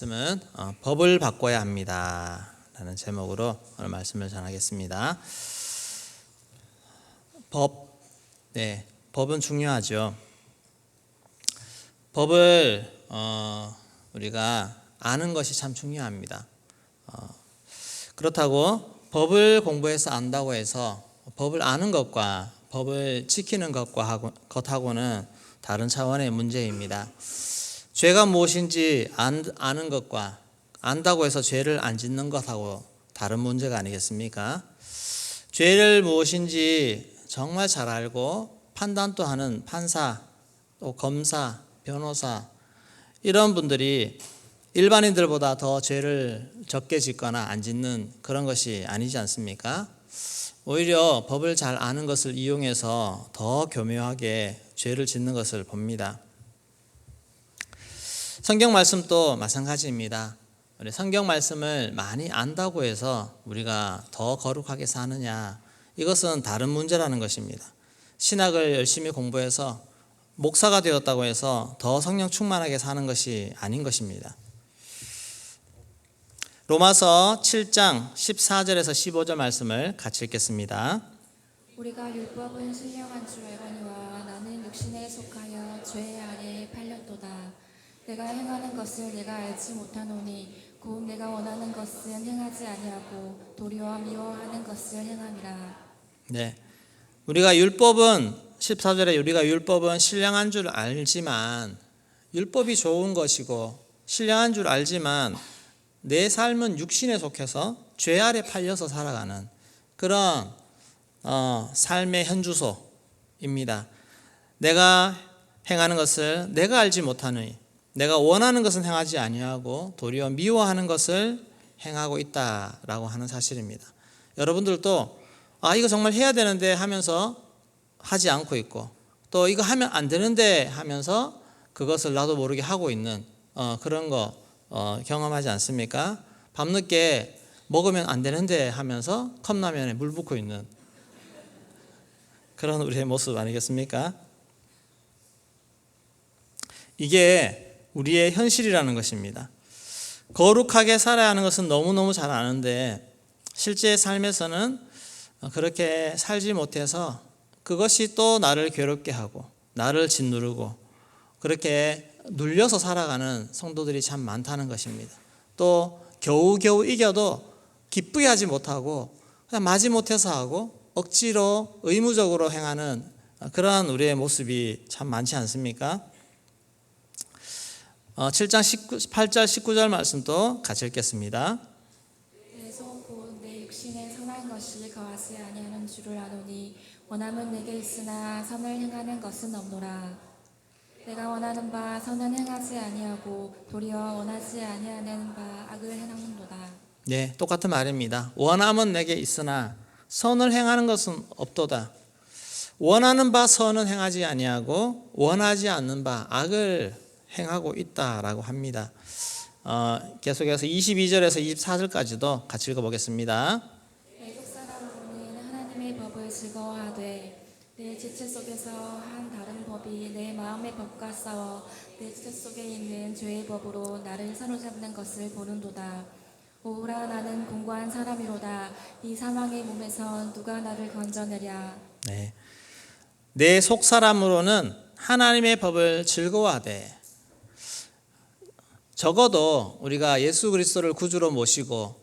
말씀은 법을 바꿔야 합니다 라는 제목으로 오늘 말씀을 전하겠습니다. 법은 중요하죠. 법을 우리가 아는 것이 참 중요합니다. 그렇다고 법을 공부해서 안다고 해서 법을 아는 것과 법을 지키는 것하고는 다른 차원의 문제입니다. 죄가 무엇인지 아는 것과 안다고 해서 죄를 안 짓는 것하고 다른 문제가 아니겠습니까? 죄를 무엇인지 정말 잘 알고 판단도 하는 판사, 또 검사, 변호사 이런 분들이 일반인들보다 더 죄를 적게 짓거나 안 짓는 그런 것이 아니지 않습니까? 오히려 법을 잘 아는 것을 이용해서 더 교묘하게 죄를 짓는 것을 봅니다. 성경 말씀도 마찬가지입니다. 우리 성경 말씀을 많이 안다고 해서 우리가 더 거룩하게 사느냐, 이것은 다른 문제라는 것입니다. 신학을 열심히 공부해서 목사가 되었다고 해서 더 성령 충만하게 사는 것이 아닌 것입니다. 로마서 7장 14절에서 15절 말씀을 같이 읽겠습니다. 우리가 율법은 신령한 줄 알거니와 나는 육신에 속하여 죄 아래에 팔렸도다. 내가 행하는 것을 내가 알지 못하노니 곧 내가 원하는 것은 행하지 아니하고 도리어 미워하는 것을 행함이라. 네, 우리가 율법은 14절에 우리가 율법은 신령한 줄 알지만, 율법이 좋은 것이고 신령한 줄 알지만 내 삶은 육신에 속해서 죄 아래 팔려서 살아가는 그런 삶의 현주소입니다. 내가 행하는 것을 내가 알지 못하느니 내가 원하는 것은 행하지 아니하고 도리어 미워하는 것을 행하고 있다라고 하는 사실입니다. 여러분들도 이거 정말 해야 되는데 하면서 하지 않고 있고, 또 이거 하면 안 되는데 하면서 그것을 나도 모르게 하고 있는 그런 거 경험하지 않습니까? 밤늦게 먹으면 안 되는데 하면서 컵라면에 물 붓고 있는 그런 우리의 모습 아니겠습니까? 이게 우리의 현실이라는 것입니다. 거룩하게 살아야 하는 것은 너무너무 잘 아는데 실제 삶에서는 그렇게 살지 못해서 그것이 또 나를 괴롭게 하고 나를 짓누르고 그렇게 눌려서 살아가는 성도들이 참 많다는 것입니다. 또 겨우겨우 이겨도 기쁘게 하지 못하고 그냥 마지못해서 하고 억지로 의무적으로 행하는 그러한 우리의 모습이 참 많지 않습니까? 7장 8절 19절 말씀도 같이 읽겠습니다. 내 손 곧 내 육신에 선한 것이 거하지 아니하는 줄을 아노니 원함은 내게 있으나 선을 행하는 것은 없노라. 내가 원하는 바 선은 행하지 아니하고 도리어 원하지 아니하는 바 악을 행하는도다. 네, 똑같은 말입니다. 원함은 내게 있으나 선을 행하는 것은 없도다. 원하는 바 선은 행하지 아니하고 원하지 않는 바 악을 행하고 있다라고 합니다. 계속해서 22절에서 24절까지도 같이 읽어보겠습니다. 외국 사람으로는 하나님의 법을 즐거워하되 내 지체 속에서 한 다른 법이 내 마음의 법과 싸워 내 지체 속에 있는 죄의 법으로 나를 사로잡는 것을 보는도다. 오라, 나는 공고한 사람이로다. 이 사망의 몸에서 누가 나를 건져내랴. 네, 내 속사람으로는 하나님의 법을 즐거워하되, 적어도 우리가 예수 그리스도를 구주로 모시고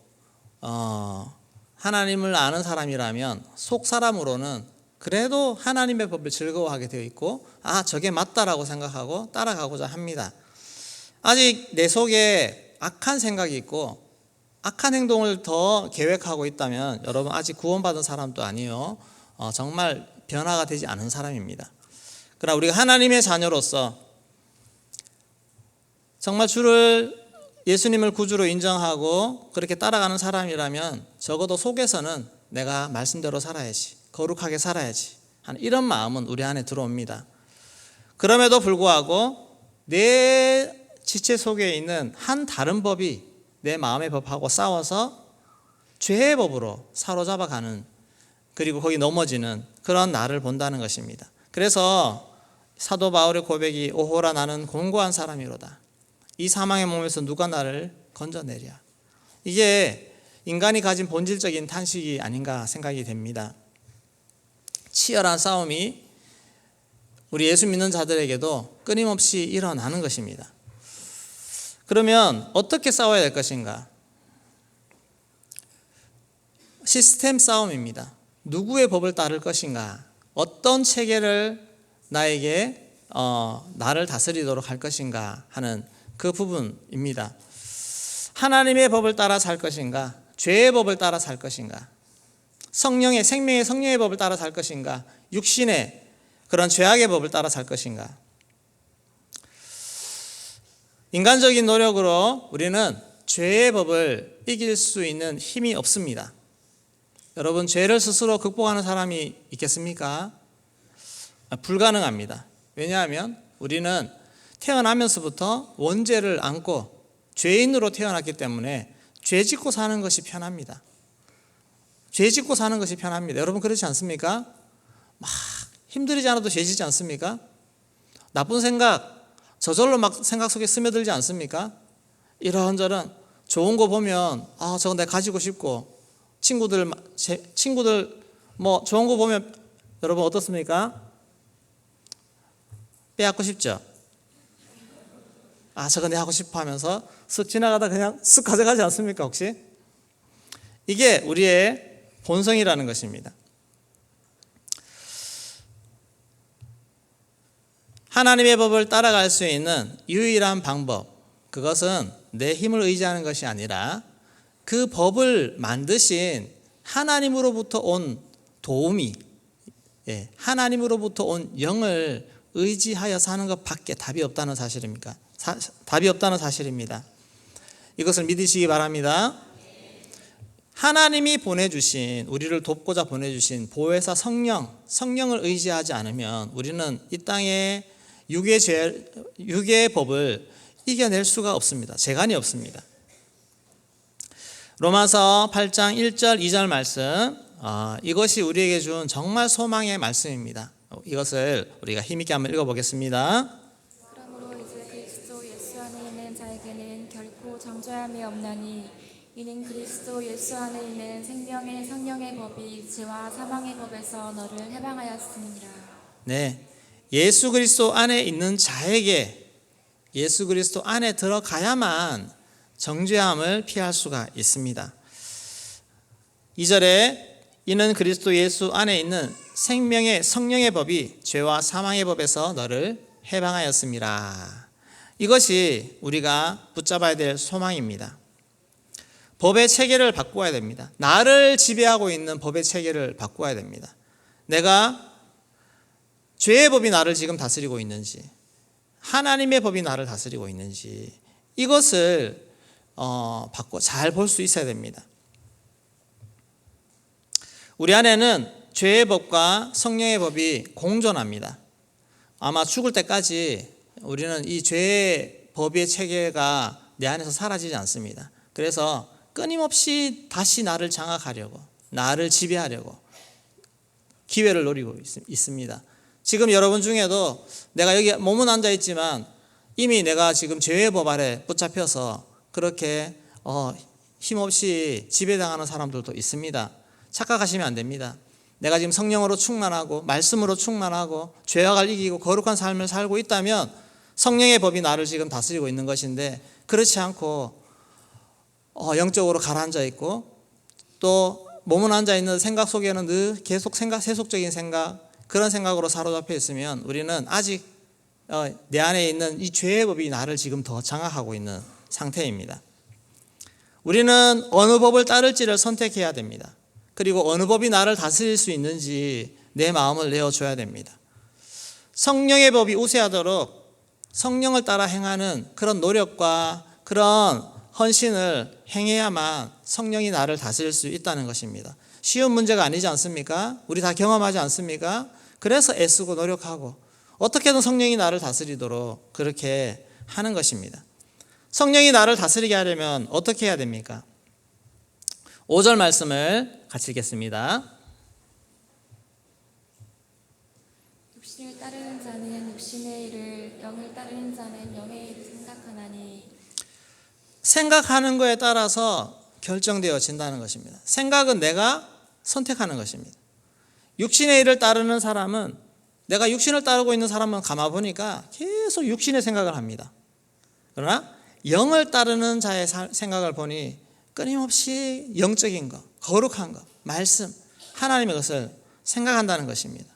하나님을 아는 사람이라면 속사람으로는 그래도 하나님의 법을 즐거워하게 되어 있고 저게 맞다라고 생각하고 따라가고자 합니다. 아직 내 속에 악한 생각이 있고 악한 행동을 더 계획하고 있다면 여러분 아직 구원받은 사람도 아니요, 정말 변화가 되지 않은 사람입니다. 그러나 우리가 하나님의 자녀로서 정말 예수님을 구주로 인정하고 그렇게 따라가는 사람이라면 적어도 속에서는 내가 말씀대로 살아야지, 거룩하게 살아야지 하는 이런 마음은 우리 안에 들어옵니다. 그럼에도 불구하고 내 지체 속에 있는 한 다른 법이 내 마음의 법하고 싸워서 죄의 법으로 사로잡아가는, 그리고 거기 넘어지는 그런 나를 본다는 것입니다. 그래서 사도 바울의 고백이 오호라, 나는 공고한 사람이로다. 이 사망의 몸에서 누가 나를 건져내랴. 이게 인간이 가진 본질적인 탄식이 아닌가 생각이 됩니다. 치열한 싸움이 우리 예수 믿는 자들에게도 끊임없이 일어나는 것입니다. 그러면 어떻게 싸워야 될 것인가? 시스템 싸움입니다. 누구의 법을 따를 것인가? 어떤 체계를 나에게 나를 다스리도록 할 것인가 하는 그 부분입니다. 하나님의 법을 따라 살 것인가? 죄의 법을 따라 살 것인가? 생명의 성령의 법을 따라 살 것인가? 육신의 그런 죄악의 법을 따라 살 것인가? 인간적인 노력으로 우리는 죄의 법을 이길 수 있는 힘이 없습니다. 여러분, 죄를 스스로 극복하는 사람이 있겠습니까? 불가능합니다. 왜냐하면 우리는 태어나면서부터 원죄를 안고 죄인으로 태어났기 때문에 죄 짓고 사는 것이 편합니다. 죄 짓고 사는 것이 편합니다. 여러분, 그렇지 않습니까? 막 힘들지 않아도 죄 짓지 않습니까? 나쁜 생각 저절로 막 생각 속에 스며들지 않습니까? 이런저런 좋은 거 보면 저거 내가 가지고 싶고, 친구들 뭐 좋은 거 보면 여러분 어떻습니까? 빼앗고 싶죠? 저거 내가 하고 싶어 하면서 쓱 지나가다 그냥 쓱 가져가지 않습니까 혹시? 이게 우리의 본성이라는 것입니다. 하나님의 법을 따라갈 수 있는 유일한 방법, 그것은 내 힘을 의지하는 것이 아니라 그 법을 만드신 하나님으로부터 온 도움이, 하나님으로부터 온 영을 의지하여 사는 것밖에 답이 없다는 사실입니까? 답이 없다는 사실입니다. 이것을 믿으시기 바랍니다. 하나님이 보내주신, 우리를 돕고자 보내주신 보혜사 성령을 의지하지 않으면 우리는 이 땅에 육의 법을 이겨낼 수가 없습니다. 재간이 없습니다. 로마서 8장 1절 2절 말씀, 이것이 우리에게 준 정말 소망의 말씀입니다. 이것을 우리가 힘있게 한번 읽어보겠습니다. 그러므로 이제 그리스도 예수 안에 있는 자에게는 결코 정죄함이 없나니 이는 그리스도 예수 안에 있는 생명의 성령의 법이 죄와 사망의 법에서 너를 해방하였습니다. 네, 예수 그리스도 안에 있는 자에게, 예수 그리스도 안에 들어가야만 정죄함을 피할 수가 있습니다. 2절에 이는 그리스도 예수 안에 있는 생명의 성령의 법이 죄와 사망의 법에서 너를 해방하였습니다. 이것이 우리가 붙잡아야 될 소망입니다. 법의 체계를 바꾸어야 됩니다. 나를 지배하고 있는 법의 체계를 바꾸어야 됩니다. 내가 죄의 법이 나를 지금 다스리고 있는지, 하나님의 법이 나를 다스리고 있는지, 이것을 바꿔 잘 볼 수 있어야 됩니다. 우리 안에는 죄의 법과 성령의 법이 공존합니다. 아마 죽을 때까지 우리는 이 죄의 법의 체계가 내 안에서 사라지지 않습니다. 그래서 끊임없이 다시 나를 장악하려고, 나를 지배하려고 기회를 노리고 있습니다. 지금 여러분 중에도 내가 여기 몸은 앉아 있지만 이미 내가 지금 죄의 법 아래 붙잡혀서 그렇게 힘없이 지배당하는 사람들도 있습니다. 착각하시면 안 됩니다. 내가 지금 성령으로 충만하고 말씀으로 충만하고 죄악을 이기고 거룩한 삶을 살고 있다면 성령의 법이 나를 지금 다스리고 있는 것인데, 그렇지 않고 영적으로 가라앉아 있고 또 몸은 앉아 있는 생각 속에는 늘 계속 세속적인 생각, 그런 생각으로 사로잡혀 있으면 우리는 아직 내 안에 있는 이 죄의 법이 나를 지금 더 장악하고 있는 상태입니다. 우리는 어느 법을 따를지를 선택해야 됩니다. 그리고 어느 법이 나를 다스릴 수 있는지 내 마음을 내어줘야 됩니다. 성령의 법이 우세하도록 성령을 따라 행하는 그런 노력과 그런 헌신을 행해야만 성령이 나를 다스릴 수 있다는 것입니다. 쉬운 문제가 아니지 않습니까? 우리 다 경험하지 않습니까? 그래서 애쓰고 노력하고 어떻게든 성령이 나를 다스리도록 그렇게 하는 것입니다. 성령이 나를 다스리게 하려면 어떻게 해야 됩니까? 5절 말씀을 같이 읽겠습니다. 육신을 따르는 자는 육신의 일을, 영을 따르는 자는 영의 일을 생각하나니 생각하는 거에 따라서 결정되어진다는 것입니다. 생각은 내가 선택하는 것입니다. 육신의 일을 따르는 사람은, 내가 육신을 따르고 있는 사람은 가만 보니까 계속 육신의 생각을 합니다. 그러나 영을 따르는 자의 생각을 보니 끊임없이 영적인 것, 거룩한 것, 말씀, 하나님의 것을 생각한다는 것입니다.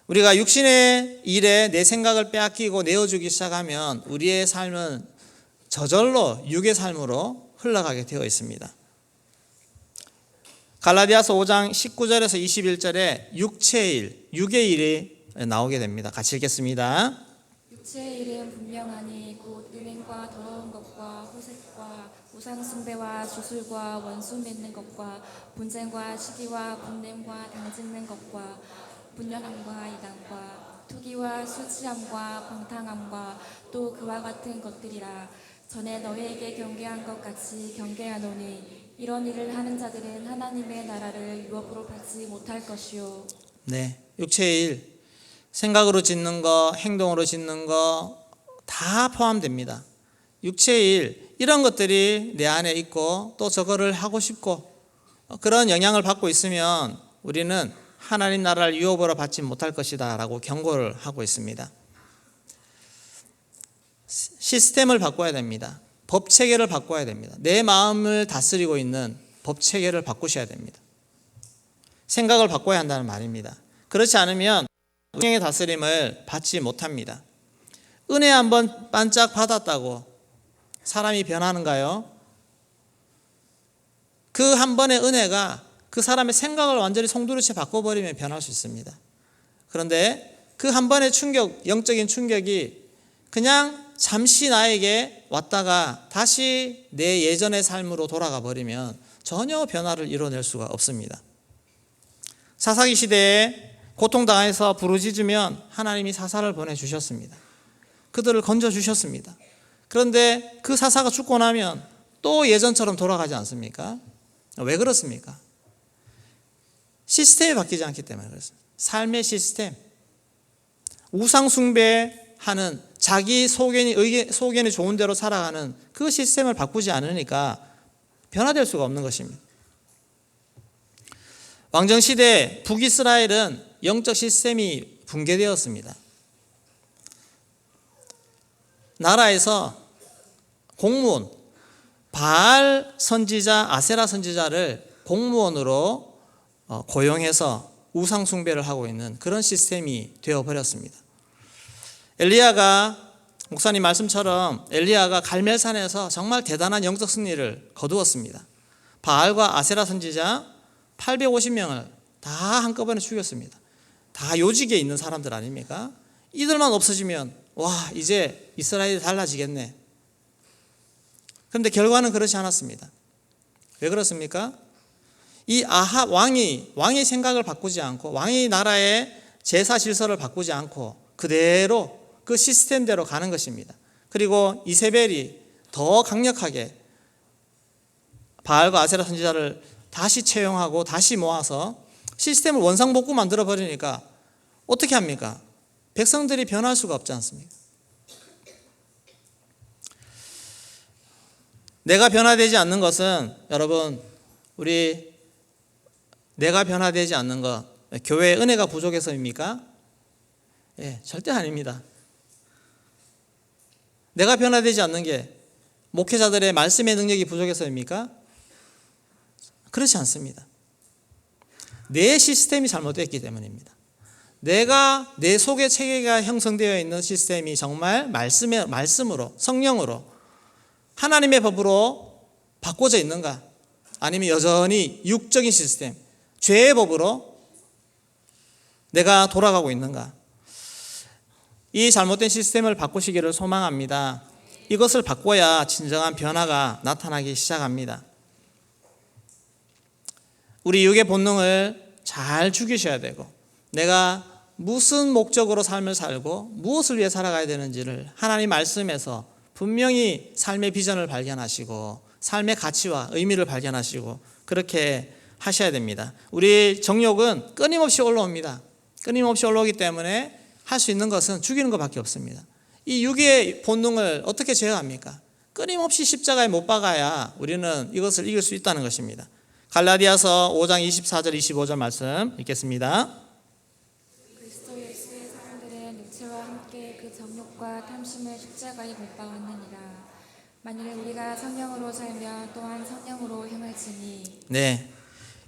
우리가 육신의 일에 내 생각을 빼앗기고 내어주기 시작하면 우리의 삶은 저절로 육의 삶으로 흘러가게 되어 있습니다. 갈라디아서 5장 19절에서 21절에 육체의 일, 육의 일이 나오게 됩니다. 같이 읽겠습니다. 육체의 일은 분명하니 곧 음행과 더러운 것과 호색과 우상 숭배와 주술과 원수 맺는 것과 분쟁과 시기와 분냄과 당짓는 것과 분열함과 이단과 투기와 술 취함과 방탕함과 또 그와 같은 것들이라. 전에 너희에게 경계한 것 같이 경계하노니 이런 일을 하는 자들은 하나님의 나라를 유업으로 받지 못할 것이요. 네, 육체의 일, 생각으로 짓는 거, 행동으로 짓는 거 다 포함됩니다. 육체의 일, 이런 것들이 내 안에 있고 또 저거를 하고 싶고 그런 영향을 받고 있으면 우리는 하나님 나라를 유업으로 받지 못할 것이다 라고 경고를 하고 있습니다. 시스템을 바꿔야 됩니다. 법 체계를 바꿔야 됩니다. 내 마음을 다스리고 있는 법 체계를 바꾸셔야 됩니다. 생각을 바꿔야 한다는 말입니다. 그렇지 않으면 성령의 다스림을 받지 못합니다. 은혜 한번 반짝 받았다고 사람이 변하는가요? 그 한 번의 은혜가 그 사람의 생각을 완전히 송두리째 바꿔버리면 변할 수 있습니다. 그런데 그 한 번의 충격, 영적인 충격이 그냥 잠시 나에게 왔다가 다시 내 예전의 삶으로 돌아가 버리면 전혀 변화를 이뤄낼 수가 없습니다. 사사기 시대에 고통당해서 부르짖으면 하나님이 사사를 보내주셨습니다. 그들을 건져주셨습니다. 그런데 그 사사가 죽고 나면 또 예전처럼 돌아가지 않습니까? 왜 그렇습니까? 시스템이 바뀌지 않기 때문에 그렇습니다. 삶의 시스템, 우상 숭배하는 자기 소견이 좋은 대로 살아가는 그 시스템을 바꾸지 않으니까 변화될 수가 없는 것입니다. 왕정시대 북이스라엘은 영적 시스템이 붕괴되었습니다. 나라에서 공무원, 바알 선지자, 아세라 선지자를 공무원으로 고용해서 우상 숭배를 하고 있는 그런 시스템이 되어버렸습니다. 엘리야가, 목사님 말씀처럼 엘리야가 갈멜산에서 정말 대단한 영적 승리를 거두었습니다. 바알과 아세라 선지자 850명을 다 한꺼번에 죽였습니다. 다 요직에 있는 사람들 아닙니까? 이들만 없어지면 와, 이제 이스라엘이 달라지겠네. 그런데 결과는 그렇지 않았습니다. 왜 그렇습니까? 이 아합 왕의 생각을 바꾸지 않고 왕의 나라의 제사 질서를 바꾸지 않고 그대로 그 시스템대로 가는 것입니다. 그리고 이세벨이 더 강력하게 바알과 아세라 선지자를 다시 채용하고 다시 모아서 시스템을 원상복구 만들어 버리니까 어떻게 합니까? 백성들이 변할 수가 없지 않습니까? 내가 변화되지 않는 것은 여러분, 내가 변화되지 않는 것, 교회의 은혜가 부족해서입니까? 예, 절대 아닙니다. 내가 변화되지 않는 게 목회자들의 말씀의 능력이 부족해서입니까? 그렇지 않습니다. 내 시스템이 잘못됐기 때문입니다. 내 속에 체계가 형성되어 있는 시스템이 정말 말씀으로, 성령으로, 하나님의 법으로 바꿔져 있는가? 아니면 여전히 육적인 시스템, 죄의 법으로 내가 돌아가고 있는가? 이 잘못된 시스템을 바꾸시기를 소망합니다. 이것을 바꿔야 진정한 변화가 나타나기 시작합니다. 우리 육의 본능을 잘 죽이셔야 되고, 내가 무슨 목적으로 삶을 살고 무엇을 위해 살아가야 되는지를 하나님 말씀에서 분명히 삶의 비전을 발견하시고 삶의 가치와 의미를 발견하시고 그렇게 하셔야 됩니다. 우리 정욕은 끊임없이 올라옵니다. 끊임없이 올라오기 때문에 할 수 있는 것은 죽이는 것밖에 없습니다. 이 육의 본능을 어떻게 제어합니까? 끊임없이 십자가에 못 박아야 우리는 이것을 이길 수 있다는 것입니다. 갈라디아서 5장 24절 25절 말씀 읽겠습니다. 그리스도 예수의 사람들은 육체와 함께 그 정욕과 탐심을 십자가에 못 박았느니라. 만일 우리가 성령으로 살면 또한 성령으로 행할지니. 네,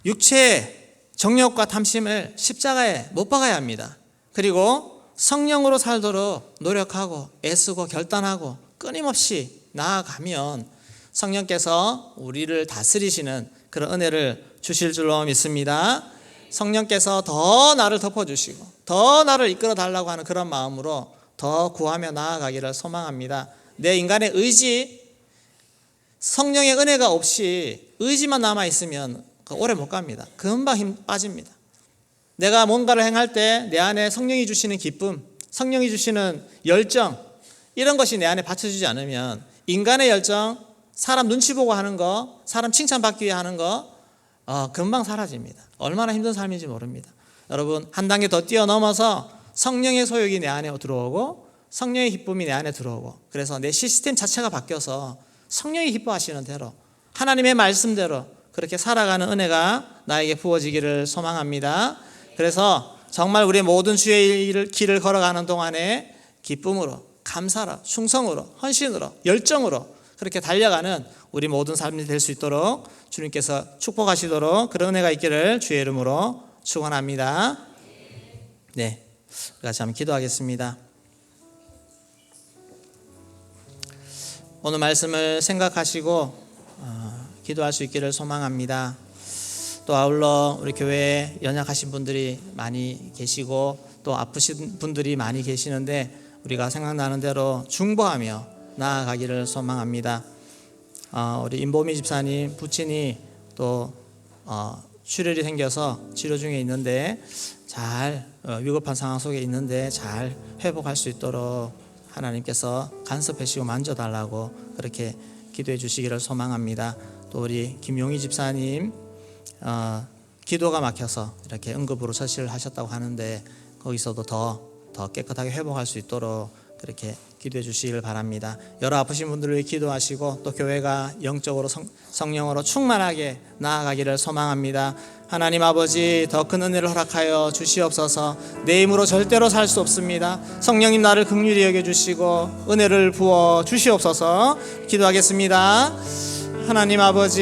육체의 정욕과 탐심을 십자가에 못 박아야 합니다. 그리고 성령으로 살도록 노력하고 애쓰고 결단하고 끊임없이 나아가면 성령께서 우리를 다스리시는 그런 은혜를 주실 줄로 믿습니다. 성령께서 더 나를 덮어주시고 더 나를 이끌어 달라고 하는 그런 마음으로 더 구하며 나아가기를 소망합니다. 내 인간의 의지, 성령의 은혜가 없이 의지만 남아있으면 오래 못 갑니다. 금방 힘 빠집니다. 내가 뭔가를 행할 때 내 안에 성령이 주시는 기쁨, 성령이 주시는 열정, 이런 것이 내 안에 받쳐주지 않으면 인간의 열정, 사람 눈치 보고 하는 거, 사람 칭찬받기 위해 하는 거 금방 사라집니다. 얼마나 힘든 삶인지 모릅니다. 여러분, 한 단계 더 뛰어넘어서 성령의 소욕이 내 안에 들어오고 성령의 기쁨이 내 안에 들어오고, 그래서 내 시스템 자체가 바뀌어서 성령이 기뻐하시는 대로 하나님의 말씀대로 그렇게 살아가는 은혜가 나에게 부어지기를 소망합니다. 그래서 정말 우리의 모든 주의 길을 걸어가는 동안에 기쁨으로, 감사로, 충성으로, 헌신으로, 열정으로 그렇게 달려가는 우리 모든 삶이 될 수 있도록 주님께서 축복하시도록 그런 은혜가 있기를 주의 이름으로 축원합니다. 네, 같이 한번 기도하겠습니다. 오늘 말씀을 생각하시고 기도할 수 있기를 소망합니다. 또 아울러 우리 교회에 연약하신 분들이 많이 계시고 또 아프신 분들이 많이 계시는데 우리가 생각나는 대로 중보하며 나아가기를 소망합니다. 우리 임보미 집사님 부친이 또 출혈이 생겨서 치료 중에 있는데 잘 위급한 상황 속에 있는데 잘 회복할 수 있도록 하나님께서 간섭하시고 만져달라고 그렇게 기도해 주시기를 소망합니다. 또 우리 김용희 집사님 기도가 막혀서 이렇게 응급으로 처치를 하셨다고 하는데 거기서도 더 깨끗하게 회복할 수 있도록 그렇게 기도해 주시기를 바랍니다. 여러 아프신 분들을 위해 기도하시고 또 교회가 영적으로 성령으로 충만하게 나아가기를 소망합니다. 하나님 아버지, 더 큰 은혜를 허락하여 주시옵소서. 내 힘으로 절대로 살 수 없습니다. 성령님 나를 긍휼히 여겨주시고 은혜를 부어 주시옵소서. 기도하겠습니다. 하나님 아버지,